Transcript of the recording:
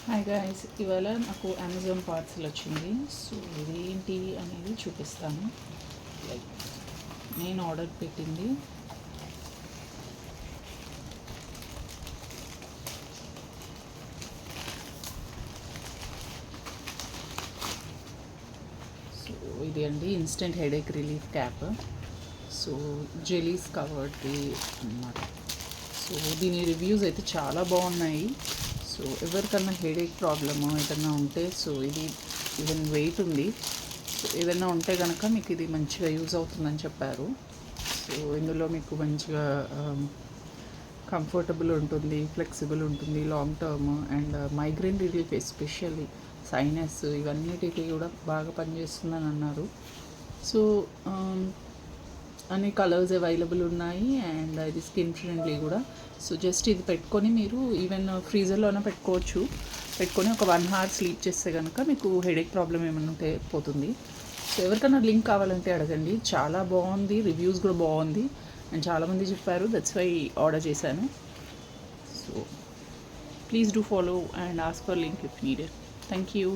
Hi guys, ఇవాళ నాకు Amazon parcel వచ్చింది. సో ఇదేంటి అనేది చూపిస్తాను. లైక్ నేను ఆర్డర్ పెట్టింది సో ఇది అండి instant headache relief cap. So jellies కవర్డ్ది అన్నమాట. సో దీని రివ్యూస్ అయితే చాలా బాగున్నాయి. సో ఎవరికన్నా హెడేక్ ప్రాబ్లము ఏదన్నా ఉంటే సో ఇది ఈవెన్ వెయిట్ ఉంది. సో ఏదైనా ఉంటే కనుక మీకు ఇది మంచిగా యూజ్ అవుతుందని చెప్పారు. సో ఇందులో మీకు మంచిగా కంఫర్టబుల్ ఉంటుంది, ఫ్లెక్సిబుల్ ఉంటుంది, long term and migraine relief especially sinus ఇవన్నిటికీ కూడా బాగా పనిచేస్తుందని అన్నారు. సో అన్ని కలర్స్ అవైలబుల్ ఉన్నాయి అండ్ ఇది స్కిన్ ఫ్రెండ్లీ కూడా. సో జస్ట్ ఇది పెట్టుకొని మీరు ఈవెన్ ఫ్రీజర్లోనే పెట్టుకొని ఒక 1 hour స్లీప్ చేస్తే కనుక మీకు హెడేక్ ప్రాబ్లం ఏమైనా ఉంటే పోతుంది. సో ఎవరికైనా లింక్ కావాలంటే అడగండి. చాలా బాగుంది, రివ్యూస్ కూడా బాగుంది అండ్ చాలామంది చెప్పారు, దట్స్ వై ఆర్డర్ చేశాను. So please do follow and ask for link if needed. Thank you.